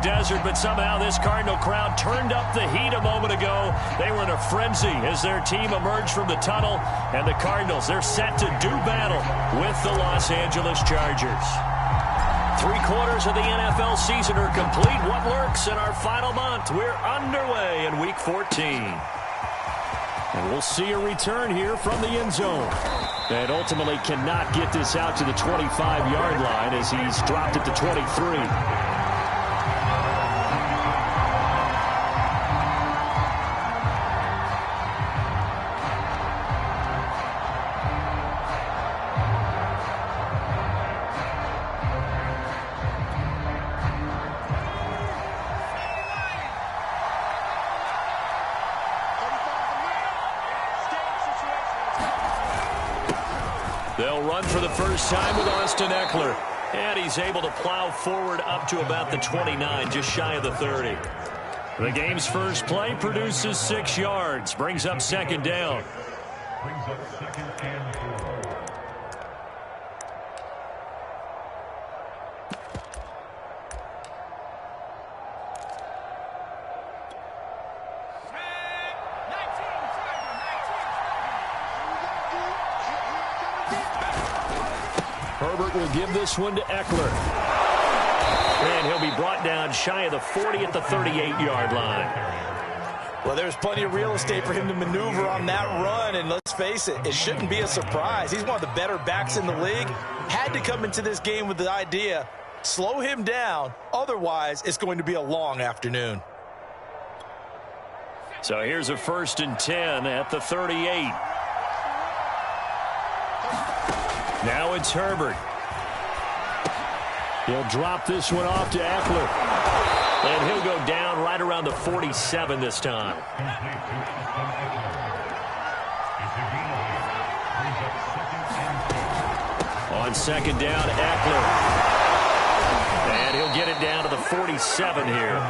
desert, but somehow this Cardinal crowd turned up the heat a moment ago. They were in a frenzy as their team emerged from the tunnel, and the Cardinals, they're set to do battle with the Los Angeles Chargers. 3/4 of the NFL season are complete. What lurks in our final month? We're underway in Week 14. And we'll see a return here from the end zone. And ultimately cannot get this out to the 25-yard line as he's dropped it to 23. They'll run for the first time with Austin Eckler. And he's able to plow forward up to about the 29, just shy of the 30. The game's first play produces 6 yards. Brings up second down. Herbert will give this one to Eckler. And he'll be brought down shy of the 40 at the 38-yard line. Well, there's plenty of real estate for him to maneuver on that run, and let's face it, it shouldn't be a surprise. He's one of the better backs in the league. Had to come into this game with the idea, slow him down, otherwise it's going to be a long afternoon. So here's a 1st and 10 at the 38. Now it's Herbert. He'll drop this one off to Eckler. And he'll go down right around the 47 this time. On second down, Eckler. And he'll get it down to the 47 here.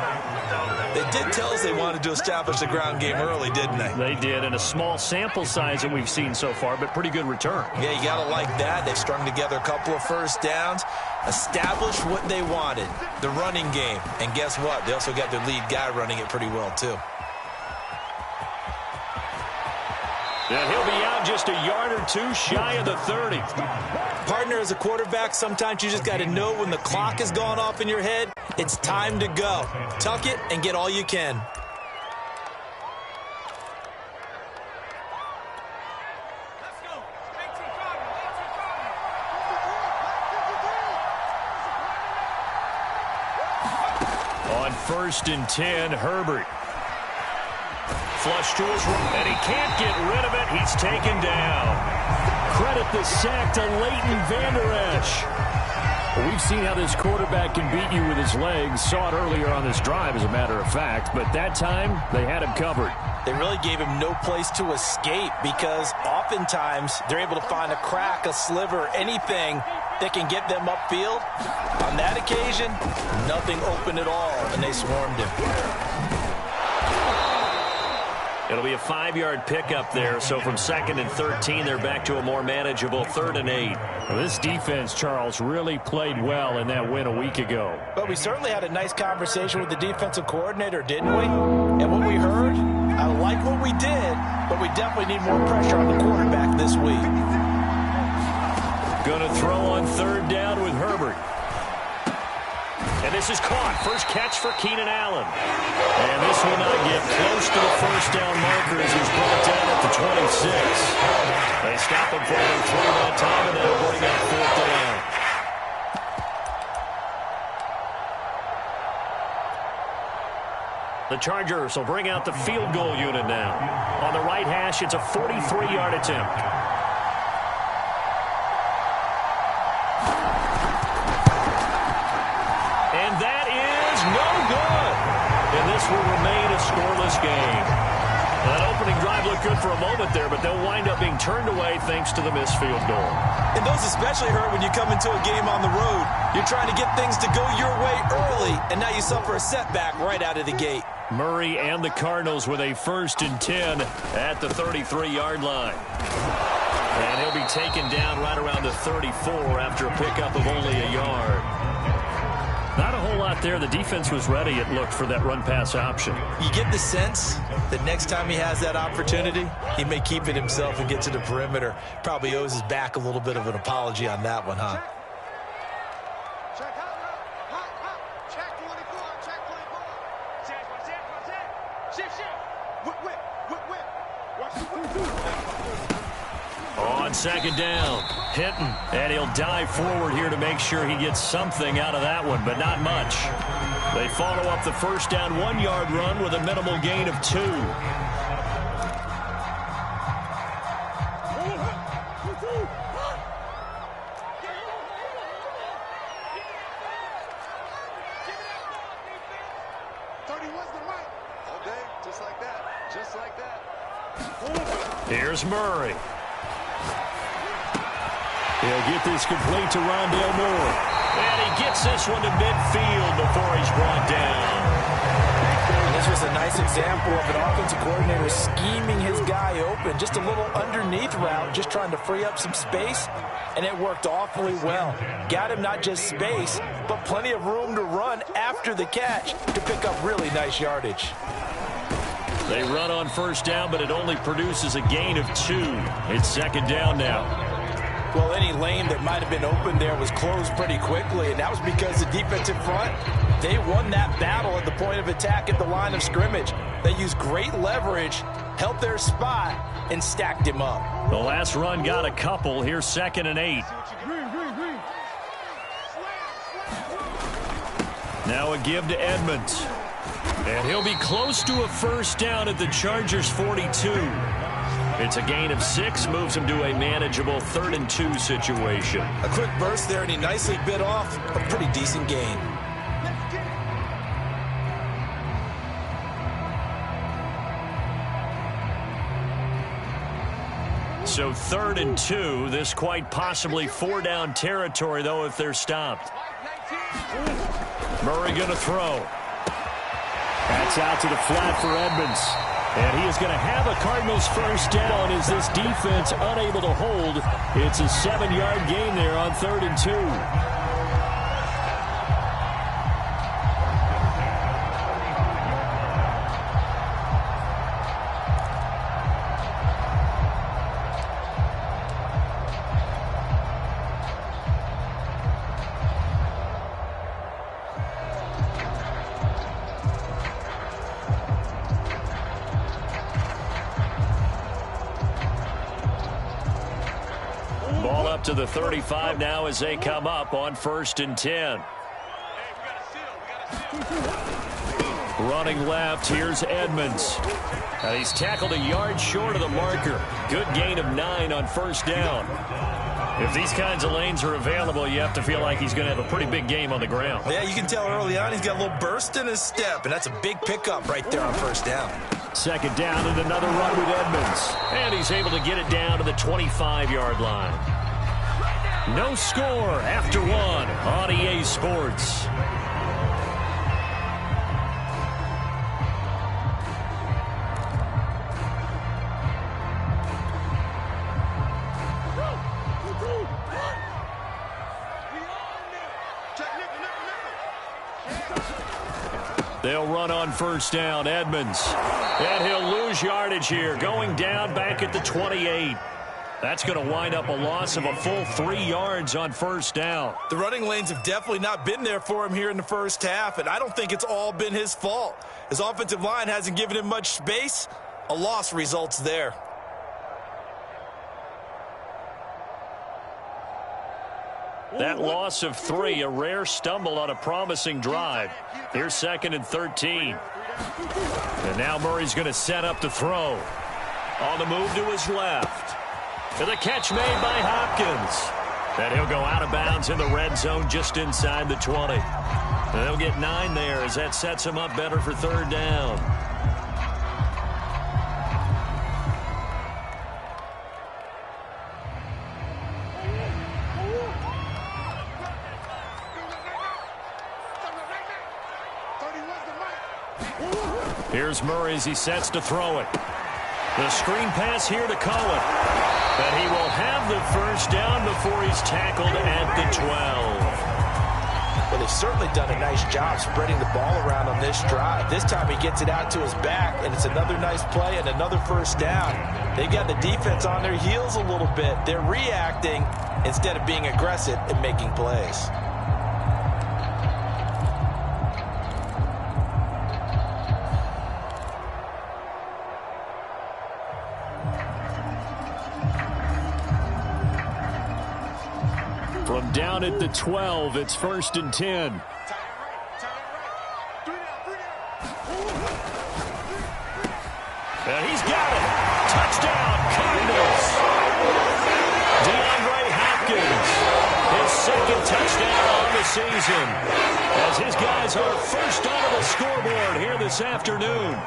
They did tell us they wanted to establish the ground game early, didn't they? They did, and a small sample size that we've seen so far, but pretty good return. Yeah, you got to like that. They've strung together a couple of first downs, established what they wanted, the running game. And guess what? They also got their lead guy running it pretty well, too. And he'll be out just a yard or two shy of the 30. Partner, as a quarterback, sometimes you just got to know when the clock has gone off in your head, it's time to go. Tuck it and get all you can. On 1st and 10, Herbert. Flush to his right, and he can't get rid of it. He's taken down. Credit the sack to Leighton Vander Esch. Well, we've seen how this quarterback can beat you with his legs. Saw it earlier on this drive, as a matter of fact. But that time, they had him covered. They really gave him no place to escape because oftentimes they're able to find a crack, a sliver, anything that can get them upfield. On that occasion, nothing open at all, and they swarmed him. It'll be a 5-yard pickup there, so from 2nd and 13, they're back to a more manageable 3rd and 8. Well, this defense, Charles, really played well in that win a week ago. But we certainly had a nice conversation with the defensive coordinator, didn't we? And what we heard, I like what we did, but we definitely need more pressure on the quarterback this week. Going to throw on 3rd down with Herbert. And this is caught. First catch for Keenan Allen. And this will not get close to the first down marker as he's brought down at the 26. They stop him for another 3 that time, and that'll bring up 4th down. The Chargers will bring out the field goal unit now. On the right hash, it's a 43-yard attempt. And that is no good. And this will remain a scoreless game. That opening drive looked good for a moment there, but they'll wind up being turned away thanks to the missed field goal. And those especially hurt when you come into a game on the road. You're trying to get things to go your way early, and now you suffer a setback right out of the gate. Murray and the Cardinals with a 1st and 10 at the 33-yard line. And he'll be taken down right around the 34 after a pickup of only a yard. Not a whole whole lot there. The defense was ready, it looked, for that run-pass option. You get the sense that next time he has that opportunity, he may keep it himself and get to the perimeter. Probably owes his back a little bit of an apology on that one, huh? On second down, Hinton, and he'll dive forward here to make sure he gets something out of that one, but not much. They follow up the first down 1-yard run with a minimal gain of 2. Here's Murray. He'll get this complete to Rondale Moore. And he gets this one to midfield before he's brought down. And this was a nice example of an offensive coordinator scheming his guy open. Just a little underneath route, just trying to free up some space. And it worked awfully well. Got him not just space, but plenty of room to run after the catch to pick up really nice yardage. They run on first down, but it only produces a gain of 2. It's second down now. Well, any lane that might have been open there was closed pretty quickly, and that was because the defensive front, they won that battle at the point of attack at the line of scrimmage. They used great leverage, held their spot, and stacked him up. The last run got a couple. Here's 2nd and 8. Now a give to Edmonds. And he'll be close to a first down at the Chargers' 42. It's a gain of 6, moves him to a manageable 3rd and 2 situation. A quick burst there, and he nicely bit off a pretty decent gain. So 3rd and 2, this quite possibly 4-down territory, though, if they're stopped. Murray going to throw. That's out to the flat for Edmonds. And he is going to have a Cardinals first down as this defense unable to hold. It's a 7-yard gain there on 3rd and 2. Ball up to the 35 now as they come up on 1st and 10. Running left, here's Edmonds. And he's tackled a yard short of the marker. Good gain of 9 on first down. If these kinds of lanes are available, you have to feel like he's going to have a pretty big game on the ground. Yeah, you can tell early on he's got a little burst in his step, and that's a big pickup right there on first down. Second down and another run with Edmonds. And he's able to get it down to the 25-yard line. No score after 1 on EA Sports. They'll run on first down. Edmonds. And he'll lose yardage here. Going down back at the 28. That's going to wind up a loss of a full 3 yards on first down. The running lanes have definitely not been there for him here in the first half, and I don't think it's all been his fault. His offensive line hasn't given him much space. A loss results there. That loss of 3, a rare stumble on a promising drive. Here's 2nd and 13. And now Murray's going to set up to throw. On the move to his left. And the catch made by Hopkins. And he'll go out of bounds in the red zone just inside the 20. And they'll get 9 there as that sets him up better for 3rd down. Here's Murray as he sets to throw it. The screen pass here to Cohen. But he will have the first down before he's tackled at the 12. Well, they've certainly done a nice job spreading the ball around on this drive. This time he gets it out to his back, and it's another nice play and another first down. They got the defense on their heels a little bit. They're reacting instead of being aggressive and making plays. From down at the 12, it's 1st and 10. And he's got it. Touchdown, Cardinals. DeAndre Hopkins, his second touchdown on the season, as his guys are first onto the scoreboard here this afternoon.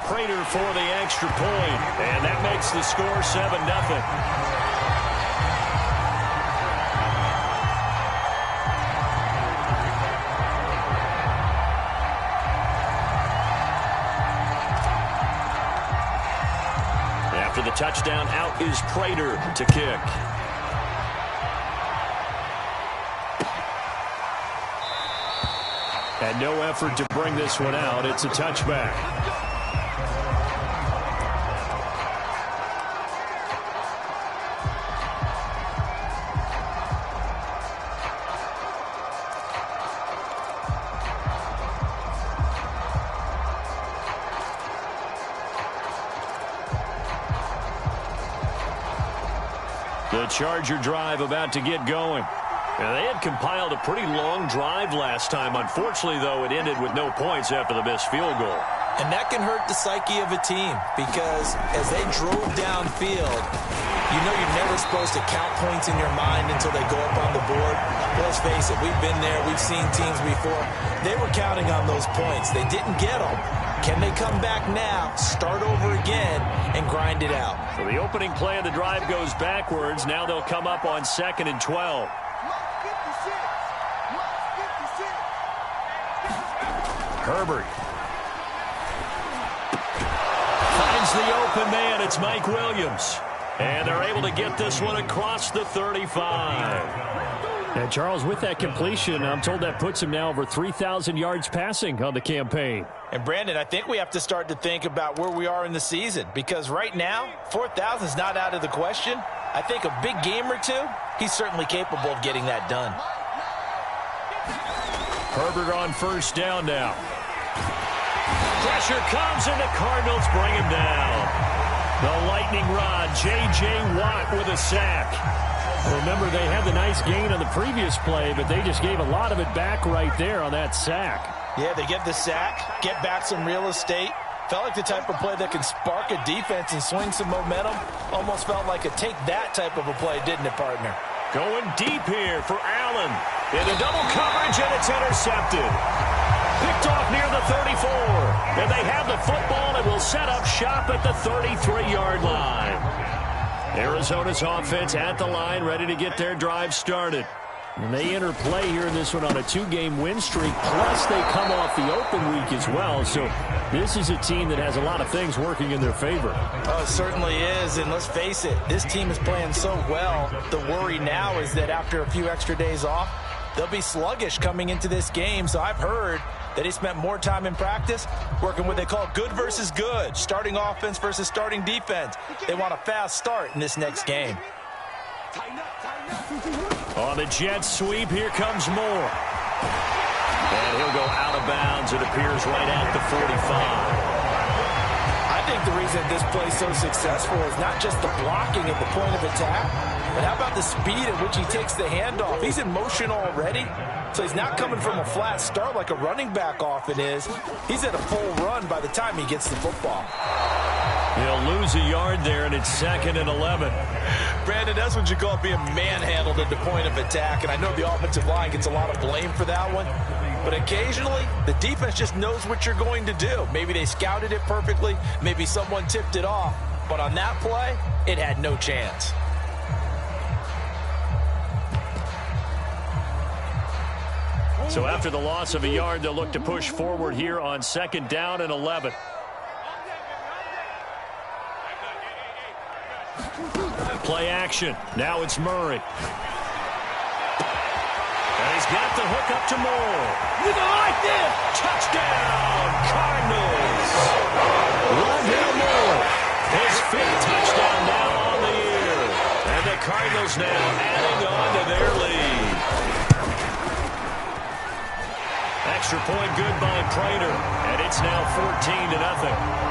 Prater for the extra point, and that makes the score 7-0. After the touchdown, out is Prater to kick. And no effort to bring this one out. It's a touchback. The Charger drive about to get going. And they had compiled a pretty long drive last time. Unfortunately, though, it ended with no points after the missed field goal. And that can hurt the psyche of a team because as they drove downfield, you know you're never supposed to count points in your mind until they go up on the board. Let's face it, we've been there. We've seen teams before. They were counting on those points. They didn't get them. Can they come back now, start over again, and grind it out? So the opening play of the drive goes backwards. Now they'll come up on 2nd and 12. Herbert finds the open man. It's Mike Williams. And they're able to get this one across the 35. And Charles, with that completion, I'm told that puts him now over 3,000 yards passing on the campaign. And Brandon, I think we have to start to think about where we are in the season, because right now 4,000 is not out of the question. I think a big game or two, he's certainly capable of getting that done. Herbert on first down now. Pressure comes, and the Cardinals bring him down. The lightning rod, J.J. Watt with a sack. Remember, they had the nice gain on the previous play, but they just gave a lot of it back right there on that sack. Yeah, they get the sack, get back some real estate. Felt like the type of play that can spark a defense and swing some momentum. Almost felt like a take-that type of a play, didn't it, partner? Going deep here for Allen. Into double coverage, and it's intercepted. Picked off near the 34. And they have the football and will set up shop at the 33-yard line. Arizona's offense at the line, ready to get their drive started. And they enter play here in this one on a 2-game win streak, plus they come off the open week as well. So this is a team that has a lot of things working in their favor. Oh, it certainly is, and let's face it, this team is playing so well. The worry now is that after a few extra days off, they'll be sluggish coming into this game. So I've heard that he spent more time in practice working what they call good versus good, starting offense versus starting defense. They want a fast start in this next game. On the jet sweep, here comes Moore. And he'll go out of bounds. It appears right at the 45. I think the reason this play is so successful is not just the blocking at the point of attack, but how about the speed at which he takes the handoff? He's in motion already, so he's not coming from a flat start like a running back often is. He's at a full run by the time he gets the football. He'll lose a yard there, and it's 2nd and 11. Brandon, that's what you call being manhandled at the point of attack, and I know the offensive line gets a lot of blame for that one. But occasionally, the defense just knows what you're going to do. Maybe they scouted it perfectly. Maybe someone tipped it off. But on that play, it had no chance. So after the loss of a yard, they'll look to push forward here on 2nd down and 11. Play action. Now it's Murray. And he's got the hook up to Moore. You don't like this. Touchdown, Cardinals. Rondale Moore. His 5th touchdown now on the year. And the Cardinals now adding on to their lead. Extra point good by Prater. And it's now 14-0.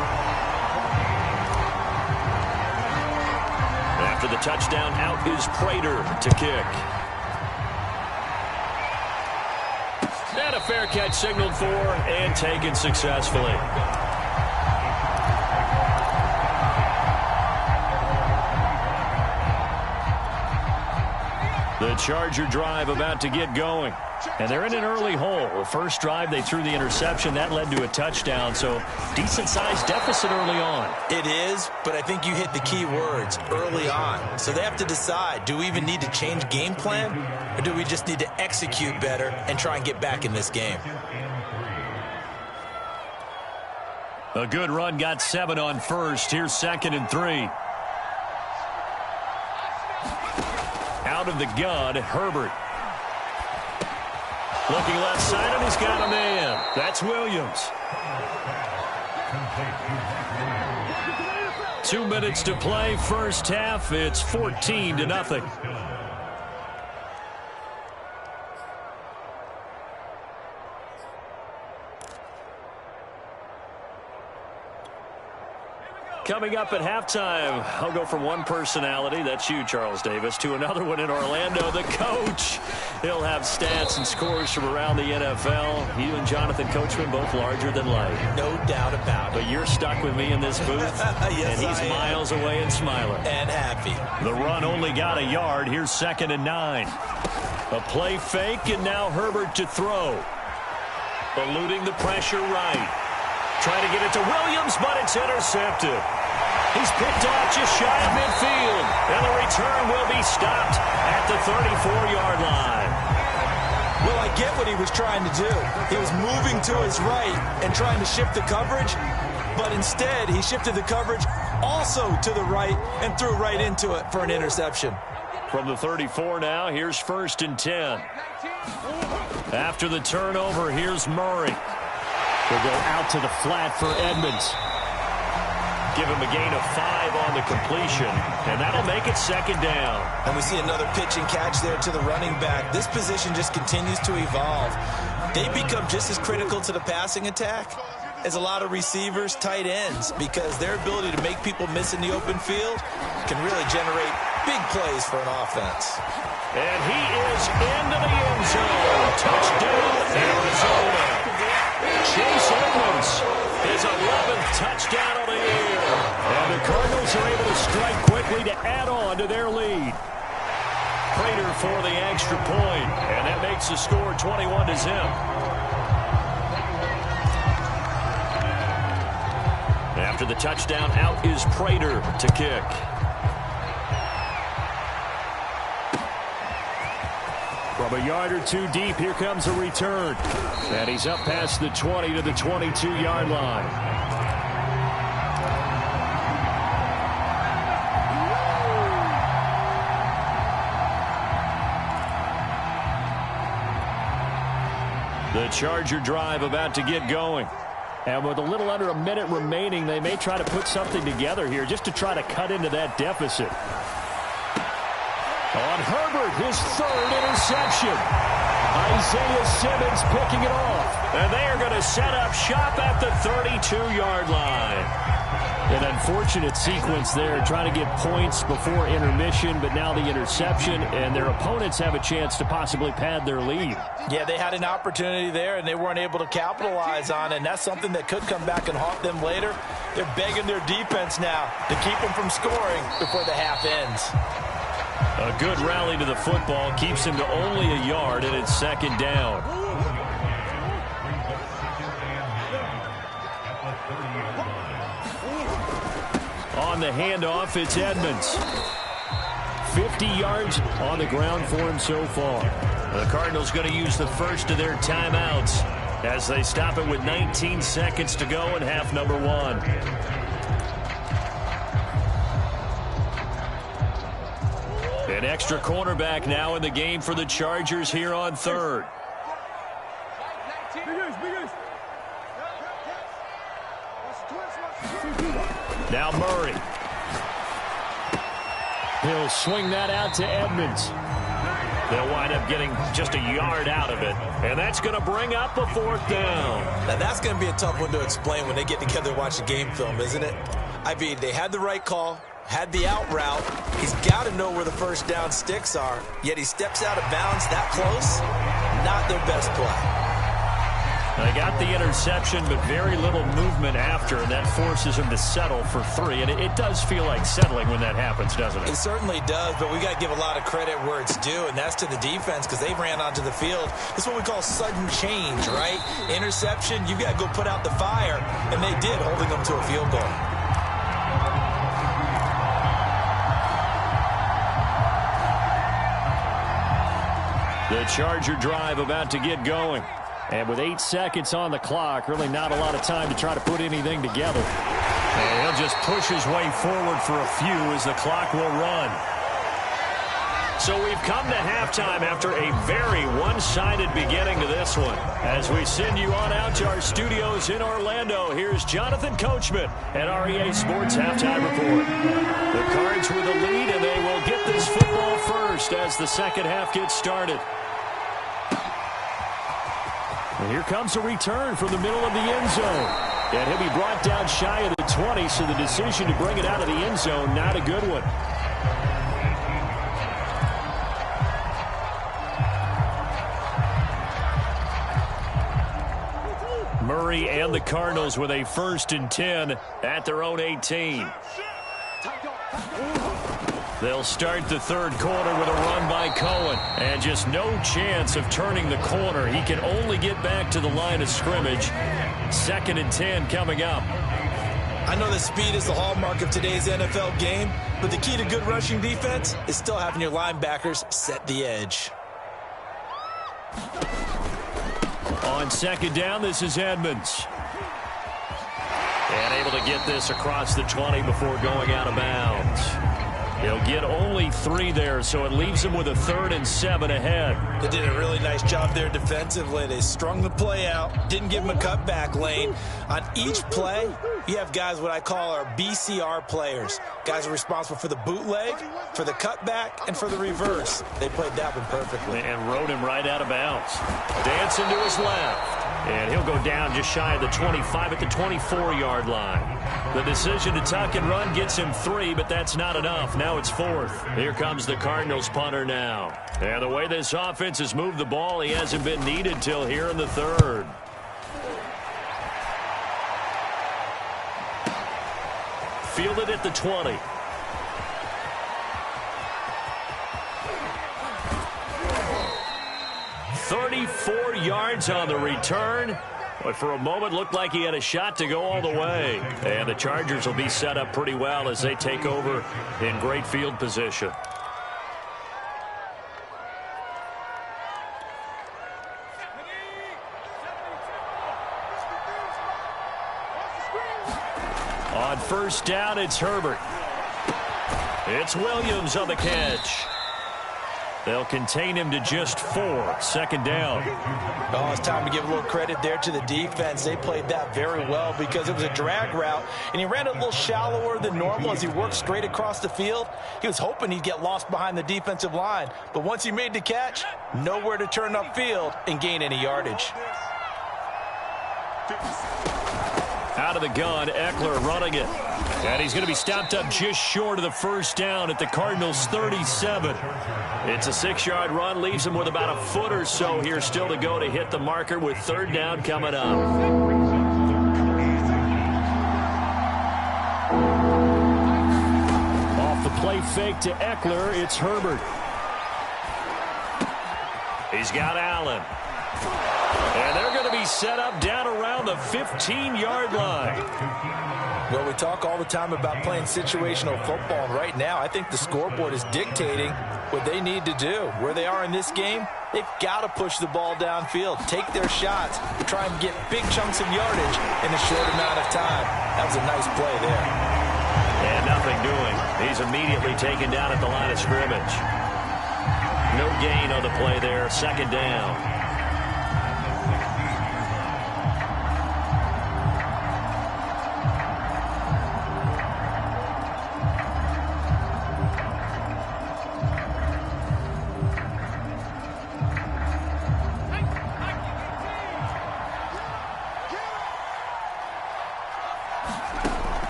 After the touchdown, out is Prater to kick. And a fair catch signaled for and taken successfully. The Charger drive about to get going. And they're in an early hole. The first drive, they threw the interception. That led to a touchdown, so decent-sized deficit early on. It is, but I think you hit the key words, early on. So they have to decide, do we even need to change game plan, or do we just need to execute better and try and get back in this game? A good run got 7 on first. Here's 2nd and 3. Out of the gun, Herbert. Looking left side, and he's got a man. That's Williams. 2 minutes to play, first half. It's 14-0. Coming up at halftime, I'll go from one personality, that's you, Charles Davis, to another one in Orlando, the coach. He'll have stats and scores from around the NFL. You and Jonathan Coachman, both larger than life. No doubt about it. But you're stuck with me in this booth, yes, and he's miles away and smiling. And happy. The run only got a yard. Here's 2nd and 9. A play fake, and now Herbert to throw. Eluding the pressure right. Trying to get it to Williams, but it's intercepted. He's picked off just shy of midfield. And the return will be stopped at the 34-yard line. Well, I get what he was trying to do. He was moving to his right and trying to shift the coverage. But instead, he shifted the coverage also to the right and threw right into it for an interception. From the 34 now, here's 1st and 10. After the turnover, here's Murray. Will go out to the flat for Edmonds. Give him a gain of 5 on the completion, and that'll make it 2nd down. And we see another pitch and catch there to the running back. This position just continues to evolve. They become just as critical to the passing attack as a lot of receivers, tight ends, because their ability to make people miss in the open field can really generate big plays for an offense. And he is into the end zone. Touchdown, Arizona. Chase Edmonds, his 11th touchdown of the year. And the Cardinals are able to strike quickly to add on to their lead. Prater for the extra point, and that makes the score 21-0. After the touchdown, out is Prater to kick. From a yard or two deep, here comes a return. And he's up past the 20 to the 22-yard line. The Charger drive about to get going. And with a little under a minute remaining, they may try to put something together here just to try to cut into that deficit. On Herbert, his 3rd interception. Isaiah Simmons picking it off. And they are going to set up shop at the 32-yard line. An unfortunate sequence there, trying to get points before intermission, but now the interception, and their opponents have a chance to possibly pad their lead. Yeah, they had an opportunity there, and they weren't able to capitalize on it, and that's something that could come back and haunt them later. They're begging their defense now to keep them from scoring before the half ends. A good rally to the football keeps him to only a yard, and it's 2nd down. On the handoff, it's Edmonds. 50 yards on the ground for him so far. The Cardinals going to use the first of their timeouts as they stop it with 19 seconds to go in half number 1. An extra cornerback now in the game for the Chargers here on third. Now Murray. He'll swing that out to Edmonds. They'll wind up getting just a yard out of it, and that's going to bring up a fourth down. Now, that's going to be a tough one to explain when they get together and watch a game film, isn't it? I mean, they had the right call, had the out route. He's got to know where the first down sticks are, yet he steps out of bounds that close. Not their best play. They got the interception, but very little movement after, and that forces him to settle for 3. And it does feel like settling when that happens, doesn't it? It certainly does, but we got to give a lot of credit where it's due, and that's to the defense because they ran onto the field. This is what we call sudden change, right? Interception, you got to go put out the fire, and they did, holding them to a field goal. The Charger drive about to get going. And with 8 seconds on the clock, really not a lot of time to try to put anything together. And he'll just push his way forward for a few as the clock will run. So we've come to halftime after a very one-sided beginning to this one. As we send you on out to our studios in Orlando, here's Jonathan Coachman at REA Sports Halftime Report. The Cards with the lead, and they will get this football first as the second half gets started. And here comes a return from the middle of the end zone. And he'll be brought down shy of the 20, so the decision to bring it out of the end zone, not a good one. Murray and the Cardinals with a 1st and 10 at their own 18. They'll start the third quarter with a run by Cohen. And just no chance of turning the corner. He can only get back to the line of scrimmage. 2nd and 10 coming up. I know that speed is the hallmark of today's NFL game, but the key to good rushing defense is still having your linebackers set the edge. On 2nd down, this is Edmonds. And able to get this across the 20 before going out of bounds. He'll get only 3 there, so it leaves him with a 3rd and 7 ahead. They did a really nice job there defensively. They strung the play out, didn't give him a cutback lane. On each play, you have guys what I call our BCR players. Guys are responsible for the bootleg, for the cutback, and for the reverse. They played that one perfectly. And rode him right out of bounds. Dancing to his left. And he'll go down just shy of the 25 at the 24-yard line. The decision to tuck and run gets him 3, but that's not enough. Now it's 4th. Here comes the Cardinals punter now. And the way this offense has moved the ball, he hasn't been needed till here in the 3rd. Fielded at the 20. $34 yards on the return. But for a moment, looked like he had a shot to go all the way. And the Chargers will be set up pretty well as they take over in great field position. On 1st down, it's Herbert. It's Williams on the catch. They'll contain him to just 4. 2nd down. Oh, it's time to give a little credit there to the defense. They played that very well because it was a drag route, and he ran a little shallower than normal as he worked straight across the field. He was hoping he'd get lost behind the defensive line, but once he made the catch, nowhere to turn upfield and gain any yardage. Out of the gun, Eckler running it. And he's going to be stopped up just short of the 1st down at the Cardinals' 37. It's a 6-yard run, leaves him with about a foot or so here still to go to hit the marker with 3rd down coming up. Off the play fake to Eckler, it's Herbert. He's got Allen. And they're going to be set up down around the 15-yard line. Well, we talk all the time about playing situational football, and right now I think the scoreboard is dictating what they need to do. Where they are in this game, they've got to push the ball downfield, take their shots, try and get big chunks of yardage in a short amount of time. That was a nice play there. And nothing doing. He's immediately taken down at the line of scrimmage. gain on the play there, second down.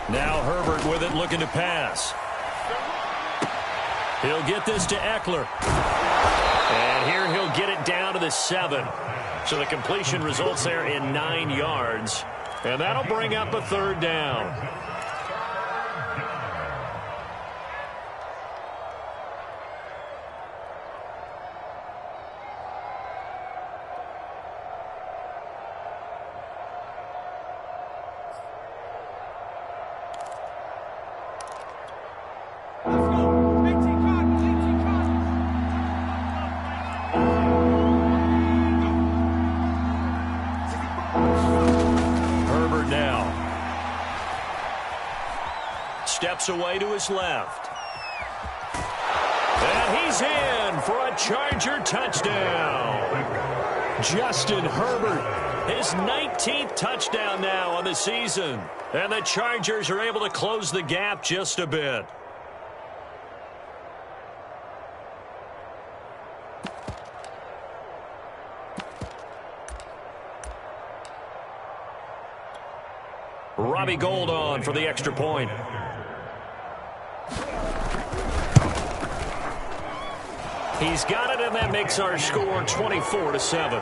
Now Herbert with it, looking to pass. He'll get this to Eckler. And here he'll get it down to the 7. So the completion results there in 9 yards. And that'll bring up a third down. Steps away to his left. And he's in for a Charger touchdown. Justin Herbert, his 19th touchdown now on the season. And the Chargers are able to close the gap just a bit. Robbie Gould on for the extra point. He's got it, and that makes our score 24-7.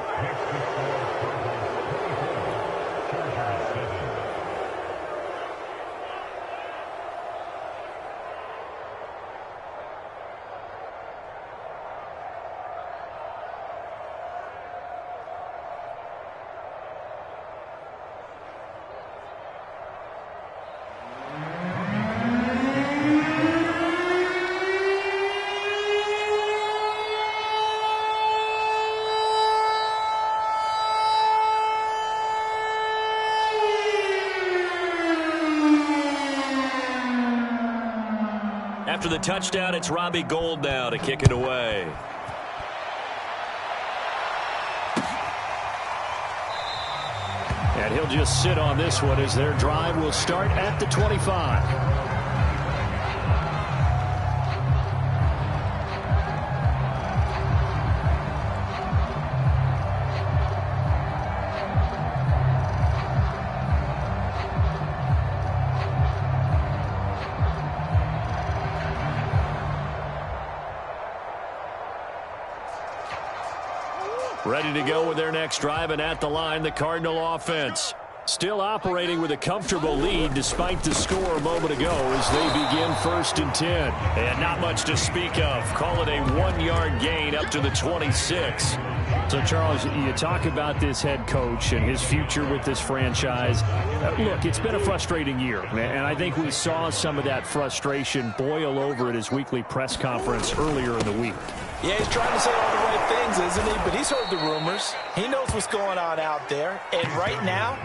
After the touchdown, it's Robbie Gould now to kick it away. And he'll just sit on this one as their drive will start at the 25. Ready to go with their next drive, and at the line, the Cardinal offense. Still operating with a comfortable lead despite the score a moment ago as they begin 1st and 10. And not much to speak of. Call it a 1-yard gain up to the 26. So, Charles, you talk about this head coach and his future with this franchise. Look, it's been a frustrating year, and I think we saw some of that frustration boil over at his weekly press conference earlier in the week. Yeah, he's trying to say all the right things, isn't he? But he's heard the rumors. He knows what's going on out there. And right now,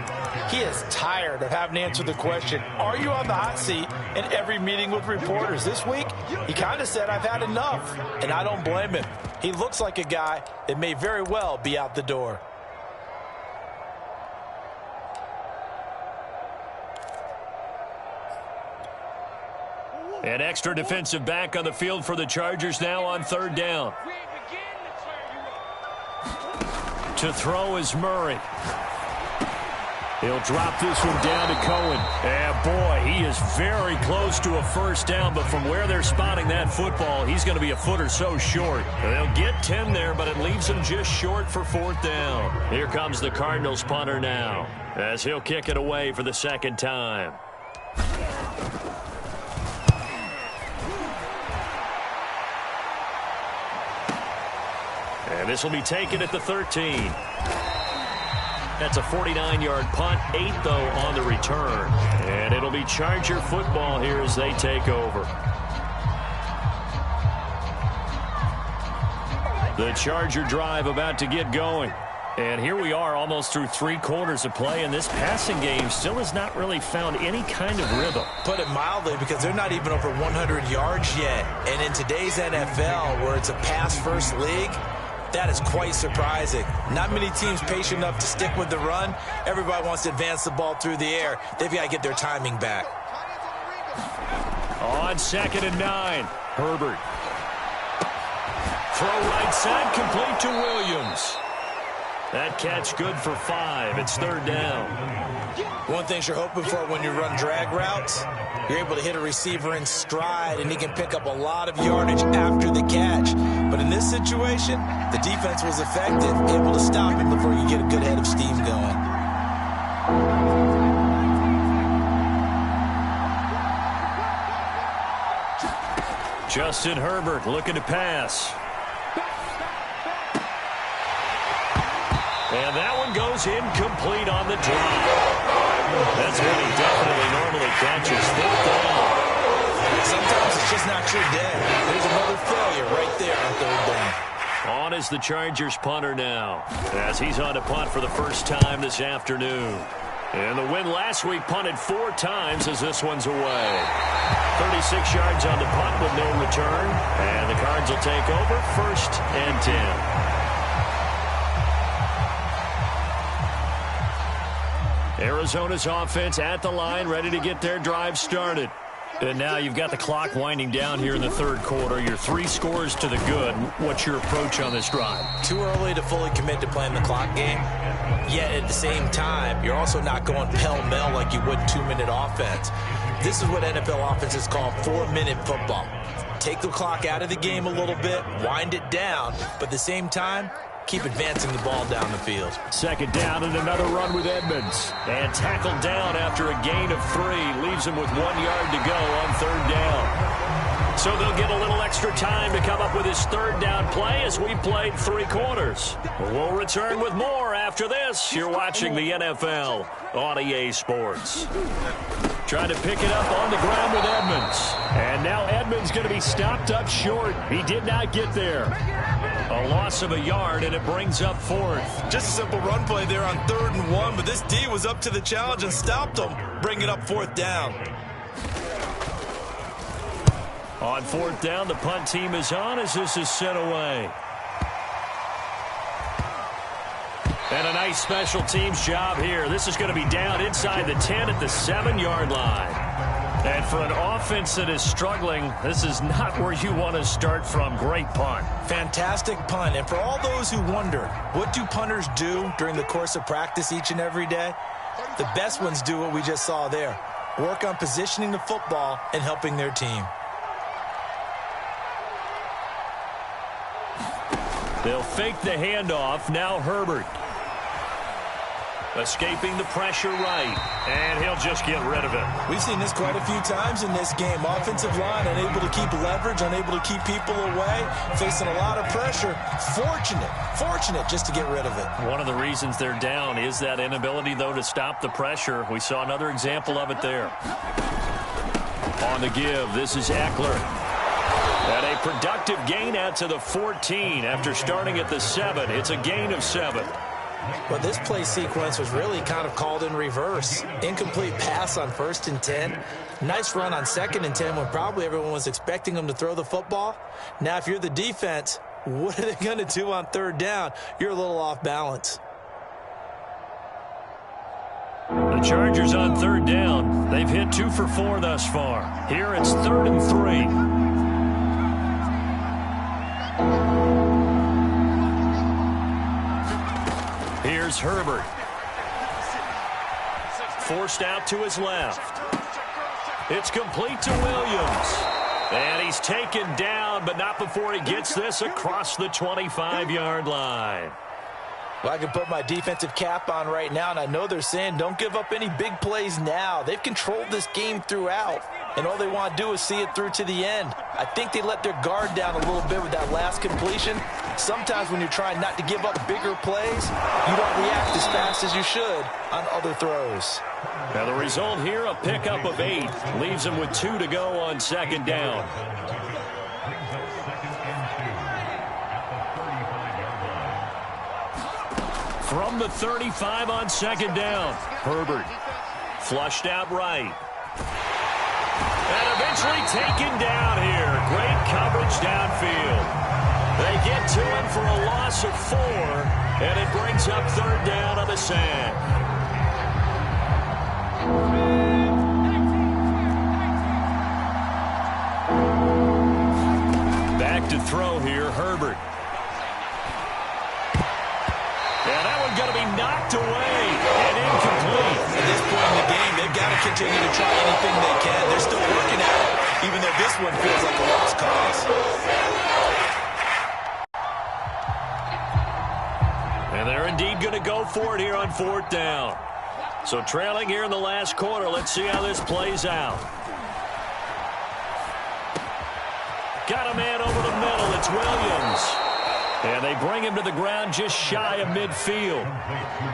he is tired of having to answer the question, are you on the hot seat in every meeting with reporters? This week, he kind of said, I've had enough. And I don't blame him. He looks like a guy that may very well be out the door. An extra defensive back on the field for the Chargers now on 3rd down. To throw is Murray. He'll drop this one down to Cohen. And boy, he is very close to a first down, but from where they're spotting that football, he's going to be a foot or so short. They'll get 10 there, but it leaves him just short for 4th down. Here comes the Cardinals punter now, as he'll kick it away for the 2nd time. And this will be taken at the 13. That's a 49-yard punt, 8 though on the return. And it'll be Charger football here as they take over. The Charger drive about to get going. And here we are almost through 3 quarters of play, and this passing game still has not really found any kind of rhythm. Put it mildly, because they're not even over 100 yards yet. And in today's NFL, where it's a pass-first league, that is quite surprising. Not many teams patient enough to stick with the run. Everybody wants to advance the ball through the air. They've got to get their timing back. On 2nd and 9, Herbert. Throw right side, complete to Williams. That catch good for 5. It's 3rd down. One thing you're hoping for when you run drag routes, you're able to hit a receiver in stride, and he can pick up a lot of yardage after the catch. But in this situation, the defense was effective, able to stop him before you get a good head of steam going. Justin Herbert looking to pass. And that one goes incomplete on the drive. That's what he definitely normally catches. 4th down. Sometimes it's just not your day. There's another failure right there on 3rd down. On is the Chargers punter now, as he's on to punt for the first time this afternoon. And the win last week punted 4 times as this one's away. 36 yards on the punt with no return. And the Cards will take over 1st and 10. Arizona's offense at the line, ready to get their drive started. And now you've got the clock winding down here in the 3rd quarter. You're 3 scores to the good. What's your approach on this drive? Too early to fully commit to playing the clock game. Yet at the same time, you're also not going pell-mell like you would 2-minute offense. This is what NFL offenses call 4-minute football. Take the clock out of the game a little bit, wind it down, but at the same time, keep advancing the ball down the field. 2nd down and another run with Edmonds. And tackled down after a gain of 3. Leaves him with 1 yard to go on 3rd down. So they'll get a little extra time to come up with his 3rd down play as we played 3 quarters. We'll return with more after this. You're watching the NFL on EA Sports. Trying to pick it up on the ground with Edmonds. And now Edmonds going to be stopped up short. He did not get there. A loss of a yard, and it brings up 4th. Just a simple run play there on 3rd and 1, but this D was up to the challenge and stopped him, bringing up 4th down. On 4th down, the punt team is on as this is sent away. And a nice special teams job here. This is going to be down inside the 10 at the 7-yard line. And for an offense that is struggling, this is not where you want to start from. Great punt. Fantastic punt. And for all those who wonder, what do punters do during the course of practice each and every day? The best ones do what we just saw there. Work on positioning the football and helping their team. They'll fake the handoff. Now Herbert. Escaping the pressure right. And he'll just get rid of it. We've seen this quite a few times in this game. Offensive line unable to keep leverage, unable to keep people away, facing a lot of pressure. Fortunate just to get rid of it. One of the reasons they're down is that inability, though, to stop the pressure. We saw another example of it there. On the give, this is Eckler. And a productive gain out to the 14 after starting at the 7. It's a gain of 7. Well, this play sequence was really kind of called in reverse. Incomplete pass on 1st and 10. Nice run on 2nd and 10 when probably everyone was expecting them to throw the football. Now, if you're the defense, what are they going to do on 3rd down? You're a little off balance. The Chargers on 3rd down. They've hit 2 for 4 thus far. Here it's 3rd and 3. Here's Herbert. Forced out to his left. It's complete to Williams. And he's taken down, but not before he gets this across the 25-yard line. Well, I can put my defensive cap on right now, and I know they're saying don't give up any big plays now. They've controlled this game throughout, and all they want to do is see it through to the end. I think they let their guard down a little bit with that last completion. Sometimes when you're trying not to give up bigger plays, you don't react as fast as you should on other throws. Now the result here, a pickup of 8. Leaves them with 2 to go on 2nd down. From the 35 on second down. Herbert flushed out right. And eventually taken down here. Great coverage downfield. They get to him for a loss of 4, and it brings up third down on the sack. Back to throw here, Herbert. And that one's going to be knocked away and incomplete. At this point in the game, they've got to continue to try anything they can. They're still working at it, even though this one feels like a lost cause. And they're indeed going to go for it here on fourth down. So trailing here in the last quarter. Let's see how this plays out. Got a man over the middle. It's Williams. And they bring him to the ground just shy of midfield.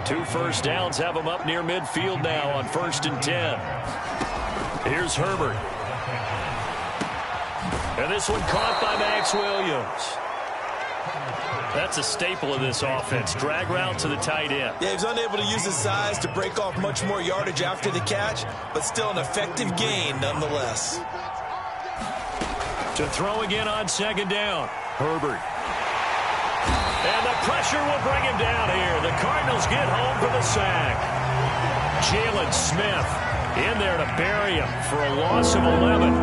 2 first downs have him up near midfield now on 1st and 10. Here's Herbert. And this one caught by Max Williams. That's a staple of this offense. Drag route to the tight end. Yeah, he's unable to use his size to break off much more yardage after the catch, but still an effective gain nonetheless. To throw again on second down. Herbert. And the pressure will bring him down here. The Cardinals get home for the sack. Jalen Smith in there to bury him for a loss of 11.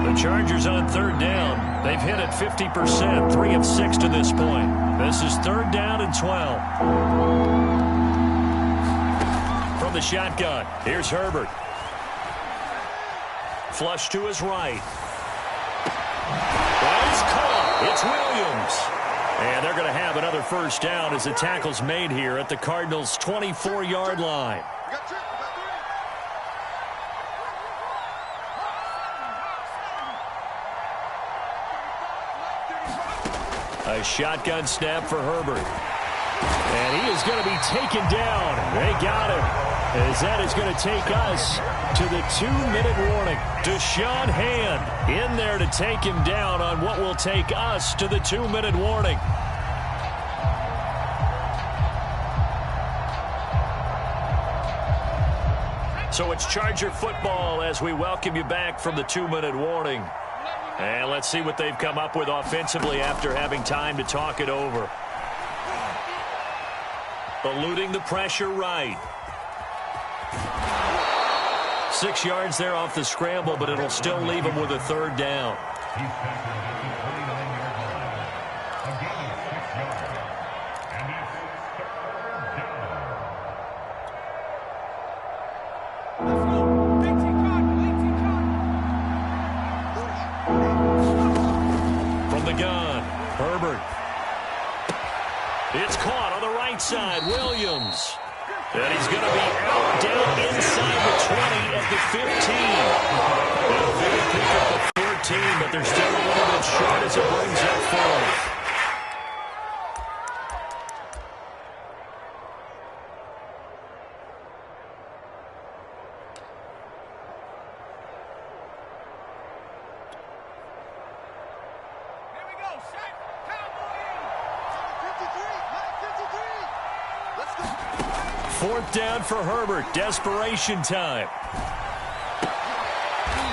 The Chargers on third down. They've hit it 50%, 3 of 6 to this point. This is third down and 12. From the shotgun, here's Herbert. Flush to his right. Well, he's caught. It's Williams. And they're going to have another first down as the tackle's made here at the Cardinals' 24-yard line. A shotgun snap for Herbert. And he is going to be taken down. They got him. As that is going to take us to the 2-minute warning. Deshaun Hand in there to take him down on what will take us to the 2-minute warning. So it's Charger football as we welcome you back from the 2-minute warning. And let's see what they've come up with offensively after having time to talk it over. Eluding the pressure right. 6 yards there off the scramble, but it'll still leave him with a third down. From the gun, Herbert. It's caught on the right side, Williams. And he's going to be out down inside the 20 at the 15. They'll pick up the 14, but they're still a little bit short as it brings up fourth. Fourth down for Herbert. Desperation time.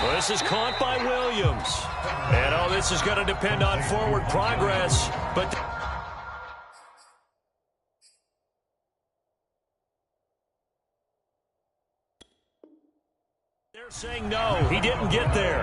Well, this is caught by Williams. And, this is going to depend on forward progress. But they're saying no, he didn't get there.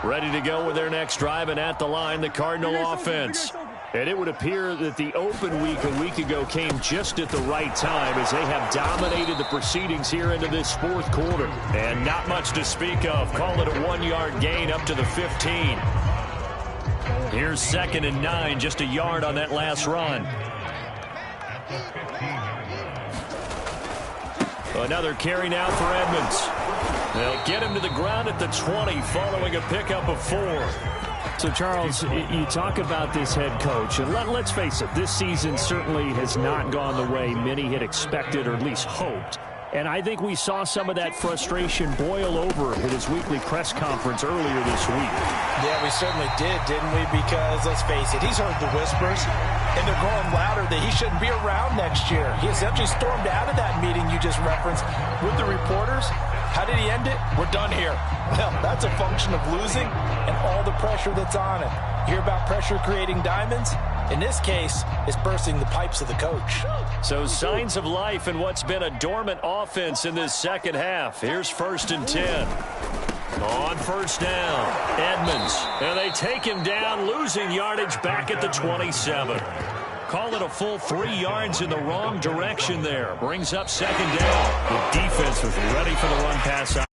Ready to go with their next drive, and at the line, the Cardinal offense. And it would appear that the open week a week ago came just at the right time as they have dominated the proceedings here into this fourth quarter. And not much to speak of. Call it a 1-yard gain up to the 15. Here's 2nd and 9, just a yard on that last run. Another carry now for Edmonds. They'll get him to the ground at the 20 following a pickup of 4. So, Charles, you talk about this head coach, and let's face it, this season certainly has not gone the way many had expected or at least hoped. And I think we saw some of that frustration boil over at his weekly press conference earlier this week. Yeah, we certainly did, didn't we? Because, let's face it, he's heard the whispers, and they're growing louder that he shouldn't be around next year. He essentially stormed out of that meeting you just referenced with the reporters. How did he end it? We're done here. Well, that's a function of losing and all the pressure that's on him. You hear about pressure creating diamonds? In this case, it's bursting the pipes of the coach. So signs of life in what's been a dormant offense in this second half. Here's 1st and 10. On first down, Edmonds. And they take him down, losing yardage back at the 27. Call it a full 3 yards in the wrong direction there. Brings up 2nd down. The defense was ready for the run pass.